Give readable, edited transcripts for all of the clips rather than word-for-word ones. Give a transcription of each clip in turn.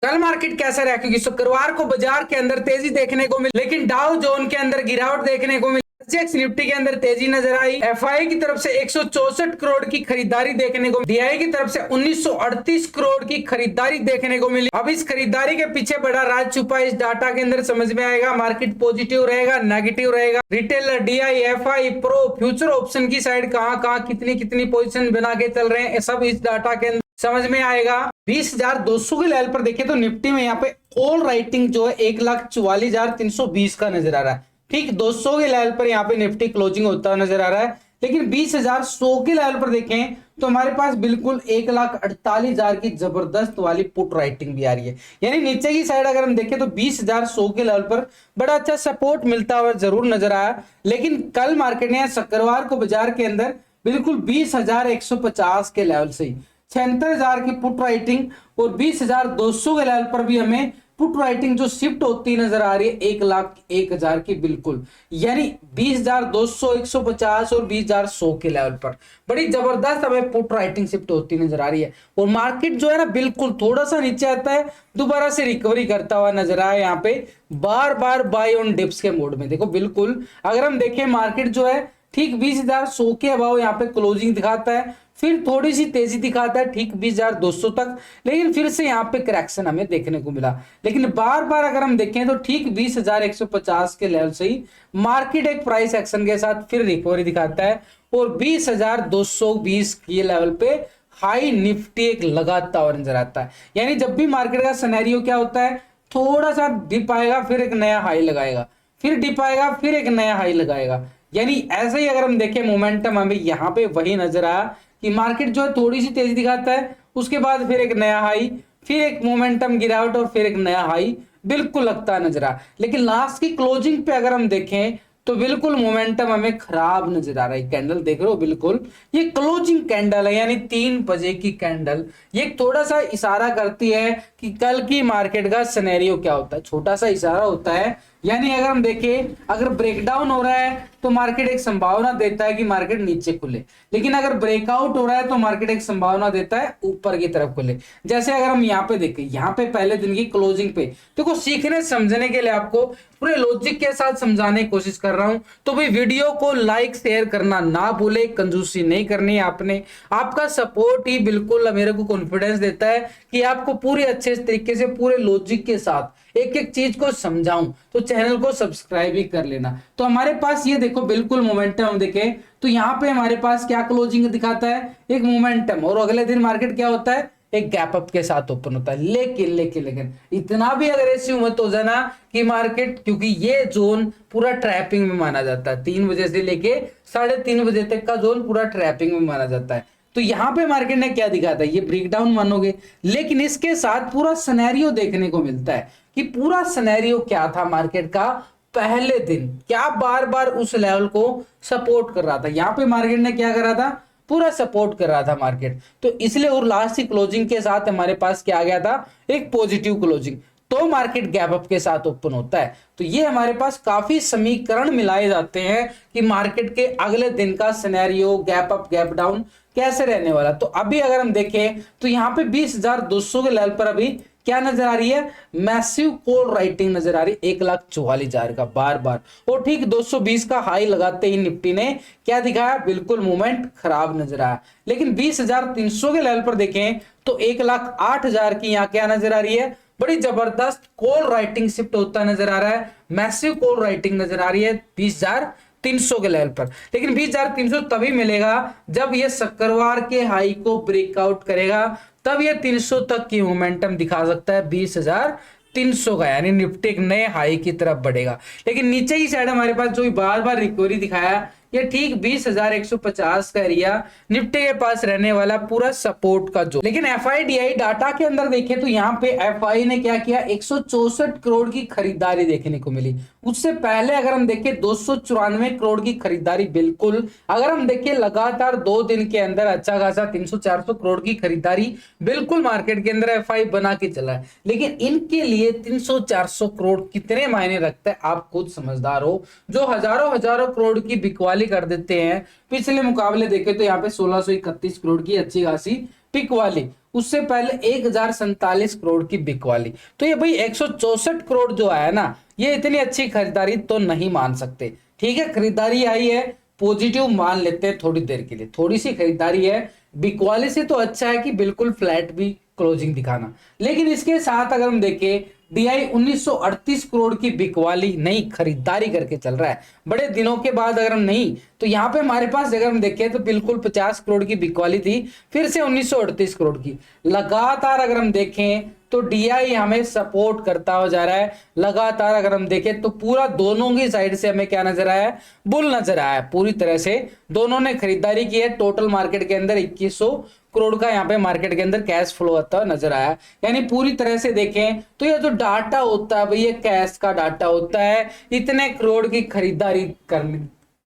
कल मार्केट कैसा रहा, क्योंकि शुक्रवार को बाजार के अंदर तेजी देखने को मिली, लेकिन डाउ जोन के अंदर गिरावट देखने को मिली। एसजीएक्स निफ्टी के अंदर तेजी नजर आई। एफआई की तरफ से 164 करोड़ की खरीदारी देखने को, डीआई की तरफ से 1938 करोड़ की खरीदारी देखने को मिली। अब इस खरीदारी के पीछे बड़ा राज छुपा इस डाटा के अंदर समझ में आएगा। मार्केट पॉजिटिव रहेगा, नेगेटिव रहेगा, retailer, DI, FI, pro, future option की साइड कहां कितनी कितनी पोजीशन बना के चल रहे हैं, सब इस डाटा के अंदर समझ में आएगा। 20,200 के लेवल पर देखें तो निफ्टी में यहाँ पे कॉल राइटिंग जो है 1,44,320 का नजर आ रहा है। ठीक 200 के लेवल पर यहाँ पे निफ्टी क्लोजिंग होता नजर आ रहा है, लेकिन 20,100 के लेवल पर देखें तो हमारे पास बिल्कुल 1,48,000 की जबरदस्त वाली पुट राइटिंग भी आ रही है। यानी नीचे की साइड अगर हम देखें तो 20,100 के लेवल पर बड़ा अच्छा सपोर्ट मिलता हुआ जरूर नजर आया, लेकिन कल मार्केट ने शुक्रवार को बाजार के अंदर बिल्कुल 20,150 के लेवल से ही 76,000 की पुट राइटिंग और 20,200 के लेवल पर भी हमें पुट राइटिंग जो शिफ्ट होती नजर आ रही है 1,01,000 की बिल्कुल, यानी 20,200, 150 और 20,100 के लेवल पर बड़ी जबरदस्त हमें पुट राइटिंग शिफ्ट होती नजर आ रही है। और मार्केट जो है ना बिल्कुल थोड़ा सा नीचे आता है, दोबारा से रिकवरी करता हुआ नजर आया। यहाँ पे बार बार बाय ऑन डिप्स के मोड में देखो, बिल्कुल अगर हम देखें मार्केट जो है ठीक 20,100 के अभाव यहाँ पे क्लोजिंग दिखाता है, फिर थोड़ी सी तेजी दिखाता है ठीक 20,200 तक, लेकिन फिर से यहाँ पे करेक्शन हमें देखने को मिला। लेकिन बार बार अगर हम देखें तो ठीक 20,150 के लेवल से ही मार्केट एक प्राइस एक्शन के साथ फिर रिकवरी दिखाता है और 20,220 के लेवल पे हाई निफ्टी एक लगाता हुआ नजर आता है। यानी जब भी मार्केट का सिनेरियो क्या होता है, थोड़ा सा डिप आएगा फिर एक नया हाई लगाएगा, फिर डिप आएगा फिर एक नया हाई लगाएगा। यानी ऐसे ही अगर हम देखें मोमेंटम हमें यहाँ पे वही नजर आया कि मार्केट जो है थोड़ी सी तेजी दिखाता है, उसके बाद फिर एक नया हाई, फिर एक मोमेंटम गिरावट और फिर एक नया हाई बिल्कुल लगता नजर आ। लेकिन लास्ट की क्लोजिंग पे अगर हम देखें तो बिल्कुल मोमेंटम हमें खराब नजर आ रहा है। कैंडल देख रहे हो, बिल्कुल ये क्लोजिंग कैंडल है, यानी 3 बजे की कैंडल, ये थोड़ा सा इशारा करती है कि कल की मार्केट का सिनेरियो क्या होता है। छोटा सा इशारा होता है, यानी अगर हम देखें अगर ब्रेकडाउन हो रहा है तो मार्केट एक संभावना देता है कि मार्केट नीचे खुले, लेकिन अगर ब्रेकआउट हो रहा है तो मार्केट एक संभावना देता है ऊपर की तरफ खुले। जैसे अगर हम यहाँ पे देखें, यहाँ पे पहले दिन की क्लोजिंग पे देखो, सीखने समझने के लिए आपको पूरे लॉजिक के साथ समझाने की कोशिश कर रहा हूं, तो भाई वीडियो को लाइक शेयर करना ना भूले, कंजूसी नहीं करनी है आपने। आपका सपोर्ट ही बिल्कुल मेरे को कॉन्फिडेंस देता है कि आपको पूरे अच्छे तरीके से पूरे लॉजिक के साथ एक एक चीज को समझाऊं। तो चैनल को सब्सक्राइब ही कर लेना। तो हमारे पास ये देखो बिल्कुल मोमेंटम देखें तो यहाँ पे हमारे पास क्या क्लोजिंग दिखाता है, एक मोमेंटम, और अगले दिन मार्केट क्या होता है, एक गैप अप के साथ ओपन होता है। लेकिन इतना भी अग्रेसिव मत हो जाना कि मार्केट, क्योंकि ये जोन पूरा ट्रैपिंग में माना जाता है, 3 बजे से लेके 3:30 बजे तक का जोन पूरा ट्रैपिंग में माना जाता है। तो यहाँ पे मार्केट ने क्या दिखाता है, ये ब्रेकडाउन मानोगे, लेकिन इसके साथ पूरा सिनेरियो देखने को मिलता है कि पूरा सिनेरियो क्या था मार्केट का पहले दिन, क्या बार बार उस लेवल को सपोर्ट कर रहा था। यहाँ पे मार्केट ने क्या करा था, पूरा सपोर्ट कर रहा था मार्केट, तो इसलिए और लास्ट की क्लोजिंग के साथ हमारे पास क्या आ गया था, एक पॉजिटिव क्लोजिंग, तो मार्केट गैप अप के साथ ओपन होता है। तो ये हमारे पास काफी समीकरण मिलाए जाते हैं कि मार्केट के अगले दिन का scenario gap up gap down कैसे रहने वाला। तो अभी अगर हम देखें तो यहाँ पे 20,200 के लेवल पर अभी क्या नजर आ रही है, मैसिव कॉल राइटिंग नजर आ रही है 1,44,000 का बार बार, और ठीक 220 का हाई लगाते ही निफ्टी ने क्या दिखाया, बिल्कुल मूवमेंट खराब नजर आया। लेकिन 20,300 के लेवल पर देखें तो 1,08,000 की यहाँ क्या नजर आ रही है, बड़ी जबरदस्त कॉल राइटिंग शिफ्ट होता नजर आ रहा है, मैसिव कॉल राइटिंग नजर आ रही है 20,300 के लेवल पर। लेकिन 20,300 तभी मिलेगा जब ये शुक्रवार के हाई को ब्रेकआउट करेगा, तब ये 300 तक की मोमेंटम दिखा सकता है 20,300 का, यानी निफ्टी एक नए हाई की तरफ बढ़ेगा। लेकिन नीचे की साइड हमारे पास जो बार बार रिकवरी दिखाया, ये ठीक 20,150 का एरिया निफ्टी के पास रहने वाला पूरा सपोर्ट का जो। लेकिन एफआईडीआई डाटा के अंदर देखें तो यहाँ पे एफआई ने क्या किया, 164 करोड़ की खरीदारी देखने को मिली। उससे पहले अगर हम देखें 294 करोड़ की खरीदारी, बिल्कुल अगर हम देखें लगातार 2 दिन के अंदर अच्छा खासा 300-400 करोड़ की खरीदारी बिल्कुल मार्केट के अंदर एफआई बना के चला है। लेकिन इनके लिए 300-400 करोड़ कितने मायने रखता है, आप खुद समझदार हो, जो हजारों करोड़ की बिकवाली कर देते हैं। पिछले मुकाबले देखें तो यहाँ पे 1631 करोड़ की अच्छी खासी पिक वाली, उससे पहले 1047 करोड़ की बिकवाली। तो ये भाई 164 करोड़ जो आया ना, ये इतनी अच्छी खरीदारी तो नहीं मान सकते। ठीक है, खरीदारी आई है, पॉजिटिव मान लेते हैं थोड़ी देर के लिए, थोड़ी सी खरीदारी है, बिकवाली से तो अच्छा है कि बिल्कुल फ्लैट भी क्लोजिंग दिखाना। लेकिन इसके साथ अगर हम देखें, डीआई 1938 करोड़ की बिकवाली नहीं खरीदारी करके चल रहा है बड़े दिनों के बाद। अगर हम नहीं तो यहाँ पे हमारे पास अगर हम देखें तो बिल्कुल 50 करोड़ की बिकवाली थी, फिर से 1938 करोड़ की लगातार अगर हम देखें तो डीआई हमें सपोर्ट करता हुआ जा रहा है लगातार। अगर हम देखें तो पूरा दोनों की साइड से हमें क्या नजर आया है, बुल नजर आया है पूरी तरह से। दोनों ने खरीदारी की है, टोटल मार्केट के अंदर 2100 करोड़ का यहाँ पे मार्केट के अंदर कैश फ्लो आता हुआ नजर आया। यानी पूरी तरह से देखें तो ये जो डाटा होता है भाई, ये कैश का डाटा होता है, इतने करोड़ की खरीदारी करने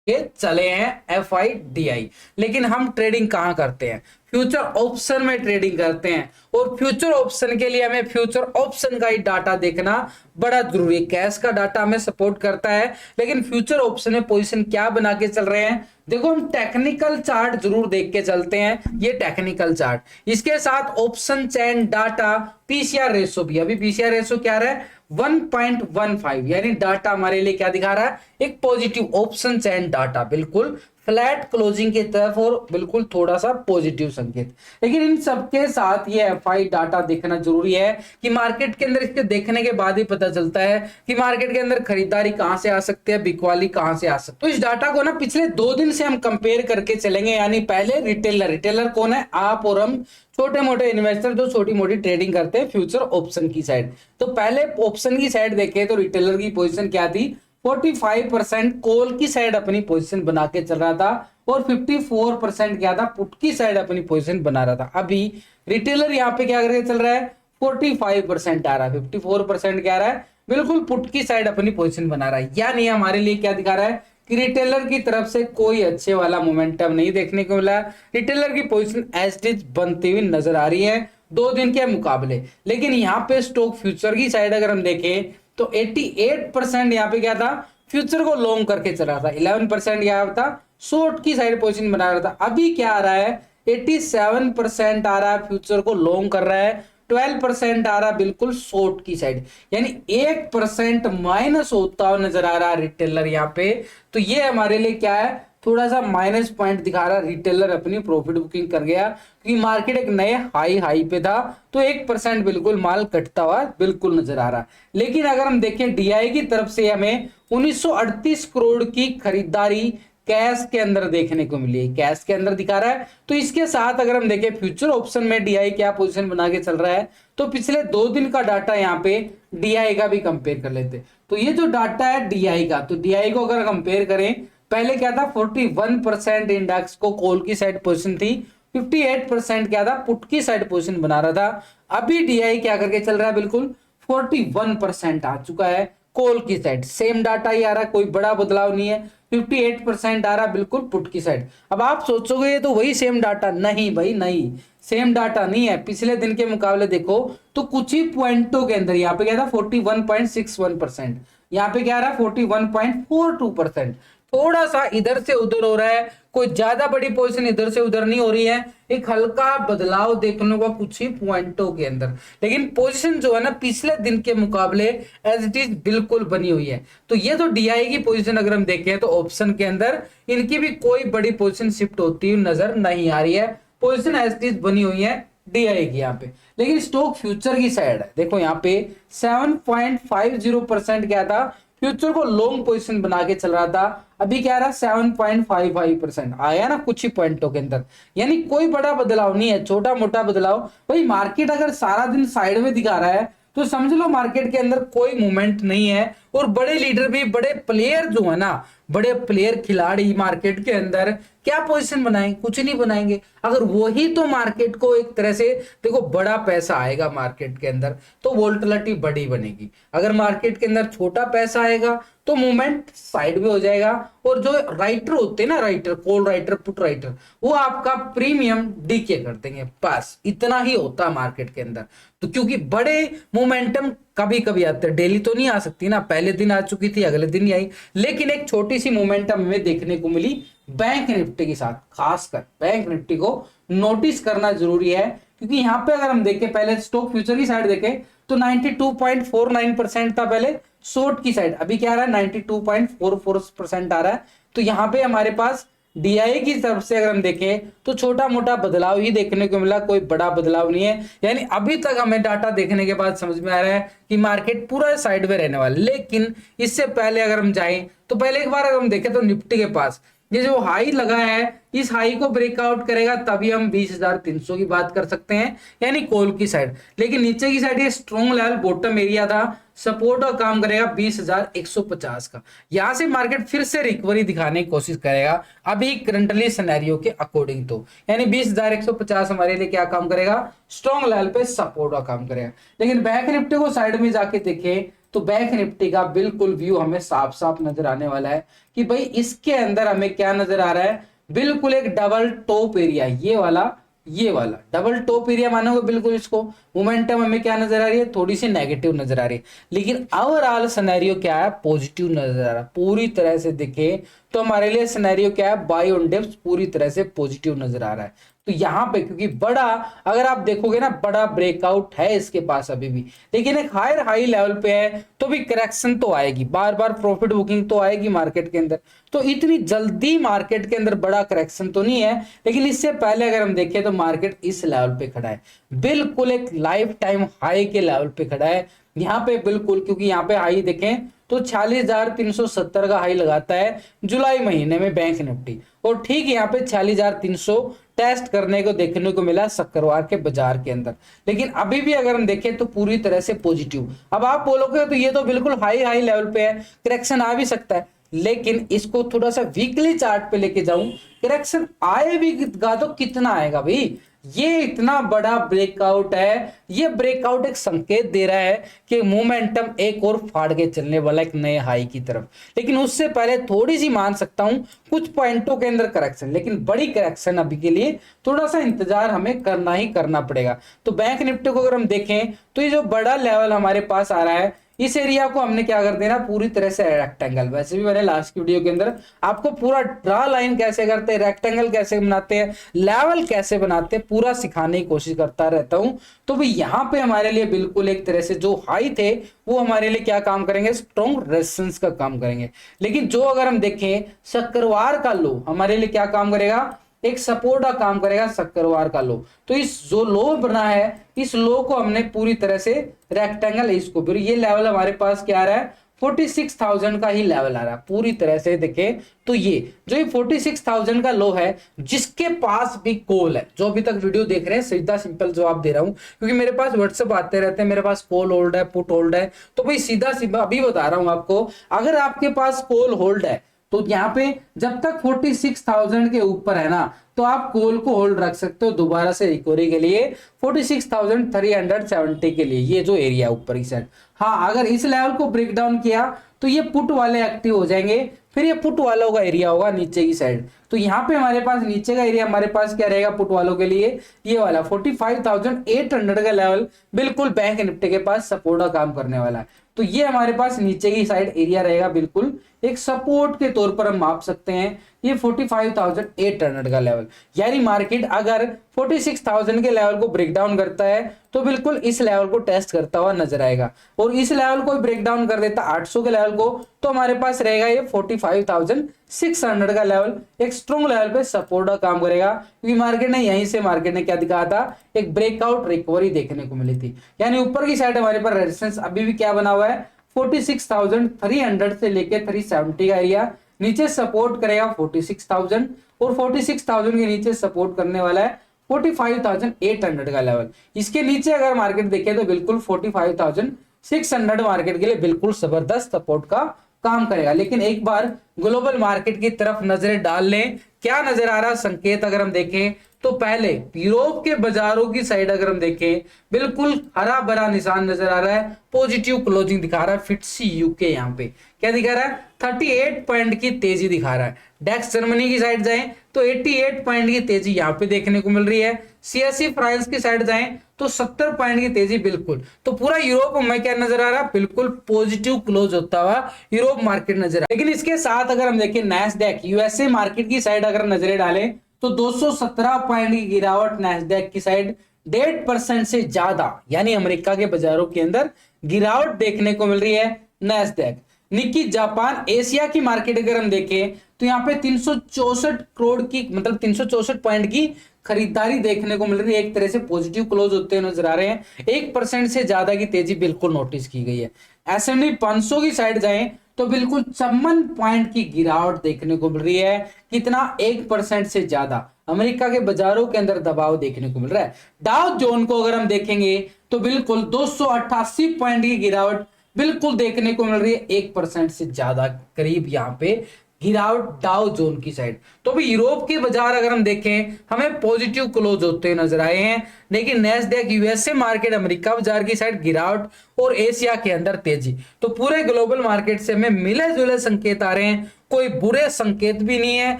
के चले हैं FIDI। लेकिन हम ट्रेडिंग कहां करते हैं, फ्यूचर ऑप्शन में ट्रेडिंग करते हैं, और फ्यूचर ऑप्शन के लिए हमें फ्यूचर ऑप्शन का ही डाटा देखना बड़ा जरूरी है। कैश का डाटा हमें सपोर्ट करता है, लेकिन फ्यूचर ऑप्शन में पोजीशन क्या बना के चल रहे हैं, देखो हम टेक्निकल चार्ट जरूर देख के चलते हैं। ये टेक्निकल चार्ट, इसके साथ option chain data, PCR ratio भी, अभी पीसीआर रेशो क्या रहा है 1.15, यानी डाटा हमारे लिए क्या दिखा रहा है, एक पॉजिटिव ऑप्शन चेन डाटा, बिल्कुल फ्लैट क्लोजिंग की तरफ और बिल्कुल थोड़ा सा पॉजिटिव संकेत। लेकिन इन सबके साथ ये एफआई डाटा देखना जरूरी है कि मार्केट के अंदर इसके देखने के बाद ही पता चलता है कि मार्केट के अंदर खरीदारी कहां से आ सकती है, बिकवाली कहां से आ सकती है। तो इस डाटा को ना पिछले 2 दिन से हम कंपेयर करके चलेंगे। यानी पहले रिटेलर कौन है, आप और हम छोटे मोटे इन्वेस्टर जो छोटी मोटी ट्रेडिंग करते हैं फ्यूचर ऑप्शन की साइड। तो पहले ऑप्शन की साइड देखे तो रिटेलर की पोजीशन क्या थी, 45% कॉल की साइड अपनी पोजीशन बना के चल रहा था, और 54% क्या था, पुट की साइड अपनी पोजीशन बना रहा था। अभी रिटेलर यहाँ पे क्या करके चल रहा है, 45% आ रहा है, 54% क्या आ रहा है, बिल्कुल पुट की साइड अपनी पोजीशन बना रहा है। यानी हमारे लिए क्या दिखा रहा है कि रिटेलर की तरफ से कोई अच्छे वाला मोमेंटम नहीं देखने को मिला। रिटेलर की पोजीशन एज इट इज बनती हुई नजर आ रही है 2 दिन के मुकाबले। लेकिन यहाँ पे स्टॉक फ्यूचर की साइड अगर हम देखें तो 88% यहाँ पे क्या था, फ्यूचर को लॉन्ग करके चल रहा था, 11% यहाँ था शॉर्ट की साइड पोजीशन बना रहा था। अभी क्या आ रहा है, 87% आ रहा है फ्यूचर को लॉन्ग कर रहा है, 12% आ रहा है बिल्कुल शॉर्ट की साइड। यानी 1% माइनस होता हुआ नजर आ रहा है रिटेलर यहाँ पे। तो ये हमारे लिए क्या है, थोड़ा सा माइनस पॉइंट दिखा रहा है। रिटेलर अपनी प्रॉफिट बुकिंग कर गया क्योंकि मार्केट एक नए हाई पे था, तो 1% बिल्कुल माल कटता हुआ बिल्कुल नजर आ रहा है। लेकिन अगर हम देखें डीआई की तरफ से हमें 1938 करोड़ की खरीदारी कैश के अंदर देखने को मिली है, कैश के अंदर दिखा रहा है। तो इसके साथ अगर हम देखें फ्यूचर ऑप्शन में डीआई क्या पोजीशन बना के चल रहा है, तो पिछले 2 दिन का डाटा यहाँ पे डीआई का भी कंपेयर कर लेते। तो ये जो डाटा है डीआई का, तो डीआई को अगर कंपेयर करें, पहले क्या था 41% इंडेक्स को कॉल की साइड पोजीशन थी, 58% क्या था, पुट की साइड पोजीशन बना रहा था। अभी डीआई क्या करके चल रहा है, बिल्कुल 41% आ चुका है कॉल की साइड, सेम डाटा ही आ रहा है, कोई बड़ा बदलाव नहीं है। 58% आ रहा है बिल्कुल पुट की साइड। अब आप सोचोगे ये तो वही सेम डाटा, नहीं भाई नहीं, सेम डाटा नहीं है। पिछले दिन के मुकाबले देखो तो कुछ ही पॉइंटों के अंदर यहाँ पे क्या था 41.61%, यहाँ पे क्या आ रहा है 41.42%। थोड़ा सा इधर से उधर हो रहा है, कोई ज्यादा बड़ी पोजीशन इधर से उधर नहीं हो रही है, एक हल्का बदलाव देखने को कुछ ही पॉइंटों के अंदर। लेकिन पोजीशन जो है ना पिछले दिन के मुकाबले एज इट इज बिल्कुल बनी हुई है। तो ये तो डीआई की पोजीशन अगर हम देखें तो ऑप्शन के अंदर इनकी भी कोई बड़ी पोजीशन शिफ्ट होती हुई नजर नहीं आ रही है, पोजीशन एज इट इज बनी हुई है डीआई की यहाँ पे। लेकिन स्टॉक फ्यूचर की साइड है, देखो यहाँ पे 7.50% क्या था, फ्यूचर को लॉन्ग पोजीशन बना के चल रहा था। अभी क्या रहा 7.55% आया ना कुछ ही पॉइंटों के अंदर। यानी कोई बड़ा बदलाव नहीं है, छोटा मोटा बदलाव। भाई मार्केट अगर सारा दिन साइड में दिखा रहा है तो समझ लो मार्केट के अंदर कोई मूवमेंट नहीं है। और बड़े लीडर भी, बड़े प्लेयर जो है ना, बड़े प्लेयर खिलाड़ी मार्केट के अंदर क्या पोजीशन बनाएंगे, कुछ नहीं बनाएंगे। अगर वही तो मार्केट को एक तरह से देखो बड़ा पैसा आएगा मार्केट के अंदर तो वोल्टिलिटी बड़ी बनेगी। अगर मार्केट के अंदर छोटा पैसा आएगा तो मूवमेंट साइड में हो जाएगा। और जो राइटर होते हैं ना, writer, call writer, put writer, वो आपका प्रीमियम डीके कर देंगे। बस इतना ही होता है मार्केट के अंदर। तो क्योंकि बड़े मोमेंटम कभी कभी आते हैं, डेली तो नहीं आ सकती ना, पहले दिन आ चुकी थी अगले दिन ही आई। लेकिन एक छोटी सी मोमेंटम हमें देखने को मिली बैंक निफ्टी के साथ। खासकर बैंक निफ्टी को नोटिस करना जरूरी है क्योंकि यहाँ पे अगर हम देखें पहले स्टॉक फ्यूचर की साइड देखें तो 92.49% था पहले शॉर्ट की साइड, अभी क्या आ रहा है 92.44% आ रहा है। तो यहाँ पे हमारे पास डीआई की तरफ से अगर हम देखें तो छोटा मोटा बदलाव ही देखने को मिला, कोई बड़ा बदलाव नहीं है। यानी अभी तक हमें डाटा देखने के बाद समझ में आ रहा है कि मार्केट पूरा साइड में रहने वाला। लेकिन इससे पहले अगर हम जाएं तो पहले एक बार अगर हम देखें तो निफ्टी के पास ये जो हाई लगा है, इस हाई को ब्रेकआउट करेगा तभी हम 20,300 की बात कर सकते हैं, यानी कॉल की साइड। लेकिन नीचे की साइड ये स्ट्रॉन्ग लेवल बॉटम एरिया था, सपोर्ट और काम करेगा 20,150 का। यहां से मार्केट फिर से रिकवरी दिखाने की कोशिश करेगा अभी करंटली सिनेरियो के अकॉर्डिंग, तो यानी 20,150 हमारे लिए क्या काम करेगा, स्ट्रॉन्ग लेवल पे सपोर्ट का काम करेगा। लेकिन बैंक निफ्टी को साइड में जाके देखें तो बैंक निफ्टी का बिल्कुल व्यू हमें साफ साफ नजर आने वाला है कि भाई इसके अंदर हमें क्या नजर आ रहा है, बिल्कुल एक डबल टॉप एरिया, ये वाला डबल टॉप एरिया मानोगे बिल्कुल इसको। मोमेंटम हमें क्या नजर आ रही है, थोड़ी सी नेगेटिव नजर आ रही है, लेकिन ओवरऑल सिनेरियो क्या है, पॉजिटिव नजर आ रहा है। पूरी तरह से देखें तो हमारे लिए सिनेरियो क्या है, बाय ऑन डिप्स पूरी तरह से पॉजिटिव नजर आ रहा है। तो यहां पे क्योंकि बड़ा अगर आप देखोगे ना, बड़ा ब्रेकआउट है इसके पास अभी भी, लेकिन एक हायर हाई लेवल पे है तो भी करेक्शन तो आएगी, बार बार प्रॉफिट बुकिंग तो आएगी मार्केट के अंदर। तो इतनी जल्दी मार्केट के अंदर बड़ा करेक्शन तो नहीं है, लेकिन इससे पहले अगर हम देखें तो मार्केट इस लेवल पे खड़ा है, बिल्कुल एक लाइफ टाइम हाई के लेवल पे खड़ा है यहाँ पे बिल्कुल। क्योंकि यहाँ पे हाई देखें तो 46,370 का हाई लगाता है जुलाई महीने में बैंक निफ्टी, और ठीक यहाँ पे 46,300 टेस्ट करने को देखने को मिला शुक्रवार के बाजार के अंदर। लेकिन अभी भी अगर हम देखें तो पूरी तरह से पॉजिटिव। अब आप बोलोगे तो ये तो बिल्कुल हाई लेवल पे है, करेक्शन आ भी सकता है, लेकिन इसको थोड़ा सा वीकली चार्ट पे लेके जाऊं, करेक्शन आए भी तो कितना आएगा भाई, ये इतना बड़ा ब्रेकआउट है, ये ब्रेकआउट एक संकेत दे रहा है कि मोमेंटम एक और फाड़ के चलने वाला एक नए हाई की तरफ। लेकिन उससे पहले थोड़ी सी मान सकता हूं कुछ पॉइंटों के अंदर करेक्शन, लेकिन बड़ी करेक्शन अभी के लिए थोड़ा सा इंतजार हमें करना ही करना पड़ेगा। तो बैंक निफ्टी को अगर हम देखें तो ये जो बड़ा लेवल हमारे पास आ रहा है, इस एरिया को हमने क्या कर देना, पूरी तरह से रेक्टेंगल। वैसे भी मैंने लास्ट की वीडियो के अंदर आपको पूरा ड्रा लाइन कैसे करते हैं, रेक्टेंगल कैसे बनाते हैं, लेवल कैसे बनाते हैं, पूरा सिखाने की कोशिश करता रहता हूं। तो भी यहाँ पे हमारे लिए बिल्कुल एक तरह से जो हाई थे वो हमारे लिए क्या काम करेंगे, स्ट्रॉन्ग रेजिस्टेंस का काम करेंगे। लेकिन जो अगर हम देखें शुक्रवार का लो हमारे लिए क्या काम करेगा, एक सपोर्ट का काम करेगा शुक्रवार का लो। तो इस जो लो बना है, इस लो को हमने पूरी तरह से रेक्टेंगल, इसको फिर ये लेवल हमारे पास क्या आ रहा है, 46,000 का ही लेवल आ रहा है पूरी तरह से देखें तो। ये जो 46,000 का लो है, जिसके पास भी कॉल है, जो अभी तक वीडियो देख रहे हैं सीधा सिंपल जवाब दे रहा हूं, क्योंकि मेरे पास व्हाट्सएप आते रहते हैं, मेरे पास कॉल होल्ड है, पुट होल्ड है, तो भाई सीधा अभी बता रहा हूं आपको, अगर आपके पास कॉल होल्ड है तो यहाँ पे जब तक 46,000 के ऊपर है ना, तो आप कॉल को होल्ड रख सकते हो दोबारा से रिकवरी के लिए 46,370 के लिए, ये जो एरिया ऊपर की साइड। हाँ, अगर इस लेवल को ब्रेक डाउन किया तो ये पुट वाले एक्टिव हो जाएंगे, फिर ये पुट वालों का एरिया होगा नीचे की साइड। तो यहाँ पे हमारे पास नीचे का एरिया हमारे पास क्या रहेगा पुट वालों के लिए, ये वाला 45,800 का लेवल बिल्कुल बैंक निफ्टी के पास सपोर्ट का काम करने वाला है। तो ये हमारे पास नीचे की साइड एरिया रहेगा, बिल्कुल एक सपोर्ट के तौर पर हम माप सकते हैं ये 45,800 का लेवल। यानी मार्केट अगर 46,000 के लेवल को ब्रेक डाउन करता है तो बिल्कुल इस लेवल को टेस्ट करता हुआ नजर आएगा, और इस लेवल को ब्रेक डाउन कर देता 800 के लेवल को, तो हमारे पास रहेगा ये 45,600 का लेवल, एक स्ट्रॉन्ग लेवल पे सपोर्ट का काम करेगा। क्योंकि मार्केट ने यहीं से मार्केट ने क्या दिखाया था, एक ब्रेकआउट रिकवरी देखने को मिली थी। यानी ऊपर की साइड हमारे पास रेजिस्टेंस अभी भी क्या बना हुआ है, 46,300 से लेके 370 का एरिया, नीचे सपोर्ट करेगा 46,000, और 46,000 के नीचे सपोर्ट करने वाला है 45,800 का लेवल। इसके नीचे अगर मार्केट देखे तो बिल्कुल 45,600 मार्केट के लिए बिल्कुल जबरदस्त सपोर्ट का काम करेगा। लेकिन एक बार ग्लोबल मार्केट की तरफ नजरें डाल लें, क्या नजर आ रहा संकेत अगर हम देखें तो पहले यूरोप के बाजारों की साइड अगर हम देखें बिल्कुल हरा भरा निशान नजर आ रहा है, पॉजिटिव क्लोजिंग दिखा रहा है। फिट्सी यूके यहाँ पे क्या दिखा रहा है, 38 पॉइंट की तेजी दिखा रहा है। डेक्स जर्मनी की साइड जाएं तो 88 पॉइंट की तेजी यहाँ पे देखने को मिल रही है। सीएसई फ्रांस की साइड जाएं तो 70 पॉइंट की तेजी बिल्कुल। तो पूरा यूरोप में क्या नजर आ रहा है, बिल्कुल पॉजिटिव क्लोज होता हुआ यूरोप मार्केट नजर आ रहा है। लेकिन इसके साथ अगर हम देखें नैस्डैक यूएसए मार्केट की साइड अगर नजरें डालें तो 217 पॉइंट की गिरावट नैस्डैक की साइड, 1.5% से ज्यादा यानी अमेरिका के बाजारों के अंदर गिरावट देखने को मिल रही है। नैस्डैक, निक्की जापान एशिया की मार्केट अगर हम देखें तो यहाँ पे 364 करोड़ की मतलब 364 पॉइंट की खरीदारी देखने को मिल रही है। एक तरह से पॉजिटिव क्लोज होते हुए नजर आ रहे हैं। 1% से ज्यादा की तेजी बिल्कुल नोटिस की गई है। S&P 500 की साइड जाएं तो बिल्कुल 54 पॉइंट की गिरावट देखने को मिल रही है। कितना? 1% से ज्यादा अमेरिका के बाजारों के अंदर दबाव देखने को मिल रहा है। डाउ जोन को अगर हम देखेंगे तो बिल्कुल 288 पॉइंट की गिरावट बिल्कुल देखने को मिल रही है। 1% से ज्यादा करीब यहाँ पे गिरावट डाउ जोन की साइड। तो भी यूरोप के बाजार अगर हम देखें हमें पॉजिटिव क्लोज होते हुए नजर आए हैं, लेकिन नैस्डैक यूएसए मार्केट अमेरिका बाजार की साइड गिरावट और एशिया के अंदर तेजी। तो पूरे ग्लोबल मार्केट से हमें मिले जुले संकेत आ रहे हैं। कोई बुरे संकेत भी नहीं है,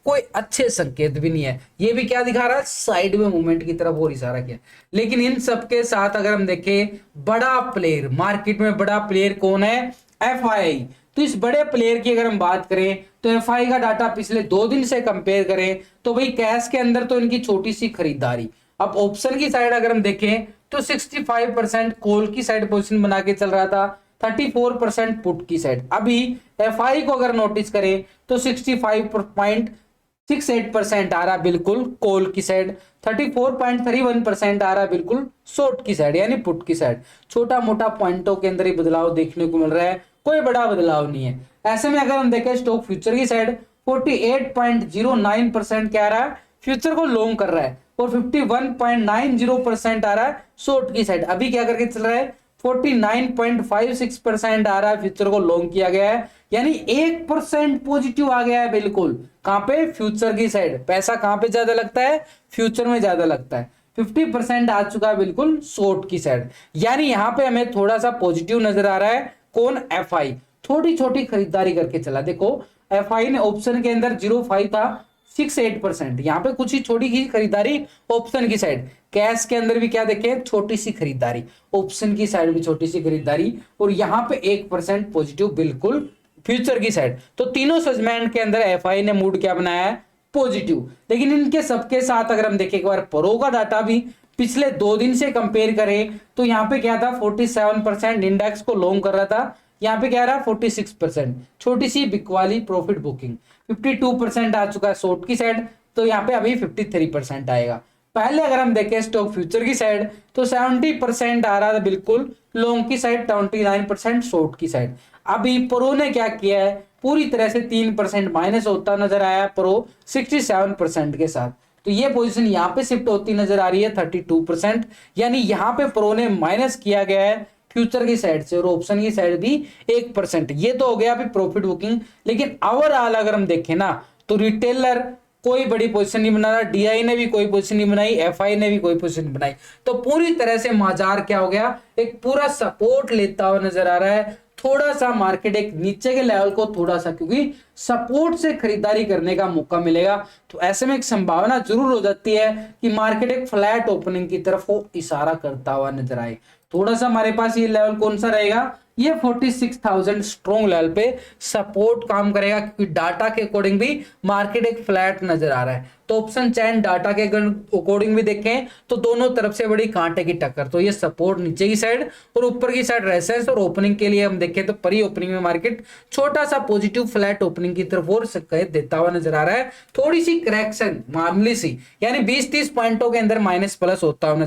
कोई अच्छे संकेत भी नहीं है। ये भी क्या दिखा रहा है? साइड में मूवमेंट की तरफ और इशारा किया। लेकिन इन सबके साथ अगर हम देखें बड़ा प्लेयर मार्केट में, बड़ा प्लेयर कौन है? एफआई। तो इस बड़े प्लेयर की अगर हम बात करें तो एफआई का डाटा पिछले 2 दिन से कंपेयर करें तो भाई कैश के अंदर तो इनकी छोटी सी खरीदारी। अब ऑप्शन की साइड अगर हम देखें तो 65% कॉल की साइड पोजीशन बना के चल रहा था, 34% पुट की साइड। अभी एफआई को अगर नोटिस करें तो 65.68% आ रहा बिल्कुल कॉल की साइड, 34.31% आ रहा बिल्कुल शॉर्ट की साइड यानी पुट की साइड। छोटा मोटा पॉइंटों के अंदर ही बदलाव देखने को मिल रहा है, कोई बड़ा बदलाव नहीं है। ऐसे में अगर हम देखें स्टॉक फ्यूचर की साइड 48.09% क्या आ रहा है? फ्यूचर को लॉन्ग कर रहा है और 51.90% आ रहा है शॉर्ट की साइड। अभी क्या करके चल रहा है? 49.56% आ रहा है फ्यूचर को लॉन्ग किया गया है, यानी 1% पॉजिटिव आ गया है बिल्कुल। कहां पे? फ्यूचर की साइड। पैसा कहां पे ज्यादा लगता है? फ्यूचर में ज्यादा लगता है। 50% आ चुका है बिल्कुल शॉर्ट की साइड, यानी यहां पे हमें थोड़ा सा पॉजिटिव नजर आ रहा है। कौन? एफआई। छोटी छोटी खरीदारी करके चला। देखो एफआई ने ऑप्शन के अंदर 05 था 68%, यहाँ पे कुछ ही छोटी की खरीदारी ऑप्शन की साइड। कैश के अंदर भी क्या देखें? छोटी सी खरीदारी, ऑप्शन की साइड भी छोटी सी खरीदारी, और यहाँ पे 1% पॉजिटिव बिल्कुल फ्यूचर की साइड। तो तीनों सेगमेंट के अंदर एफआई ने मूड क्या बनाया है? पॉजिटिव। लेकिन इनके सबके साथ अगर हम देखें एक बार प्रो का डाटा भी पिछले 2 दिन से कंपेयर करें तो यहाँ पे क्या था? 47% इंडेक्स को लॉन्ग कर रहा था, यहाँ पे क्या रहा? 46%। छोटी सी बिकवाली प्रॉफिट बुकिंग। 52% आ चुका है शॉर्ट की साइड, तो यहाँ पे अभी 53% आएगा। पहले अगर हम देखें स्टॉक फ्यूचर की साइड तो 70% आ रहा था बिल्कुल लॉन्ग की साइड, 29% शॉर्ट की साइड। अभी प्रो ने क्या किया है? पूरी तरह से 3% माइनस होता नजर आया प्रो 67% के साथ। तो ये पोजीशन यहाँ पे शिफ्ट होती नजर आ रही है 32%, यानी यहाँ पे प्रो ने माइनस किया गया है फ्यूचर की साइड से और ऑप्शन की साइड भी 1%। ये तो हो गया अभी प्रॉफिट बुकिंग। लेकिन ओवरऑल अगर हम देखें ना तो रिटेलर कोई बड़ी पोजीशन नहीं बना रहा, डीआई ने भी कोई पोजीशन नहीं बनाई, एफआई ने भी कोई पोजीशन नहीं बनाई। तो पूरी तरह से बाजार क्या हो गया? एक पूरा सपोर्ट लेता हुआ नजर आ रहा है। थोड़ा सा मार्केट एक नीचे के लेवल को थोड़ा सा, क्योंकि सपोर्ट से खरीदारी करने का मौका मिलेगा, तो ऐसे में एक संभावना जरूर हो जाती है कि मार्केट एक फ्लैट ओपनिंग की तरफ वो इशारा करता हुआ नजर आए। थोड़ा सा हमारे पास ये लेवल कौन सा रहेगा? ये 46,000 स्ट्रॉन्ग लेवल पे सपोर्ट काम करेगा, क्योंकि डाटा के अकॉर्डिंग भी मार्केट एक फ्लैट नजर आ रहा है। तो ऑप्शन चैन डाटा के अकॉर्डिंग भी देखें तो दोनों तरफ से बड़ी कांटे की टक्कर। तो ये सपोर्ट नीचे की साइड और ऊपर की साइड रेजिस्टेंस, और ओपनिंग के लिए हम देखें तो परी ओपनिंग में मार्केट छोटा सा पॉजिटिव फ्लैट ओपनिंग की तरफ और संकेत देता हुआ नजर आ रहा है। थोड़ी सी करेक्शन मामूली सी, यानी 20-30 पॉइंटों के अंदर माइनस प्लस होता हुआ नजर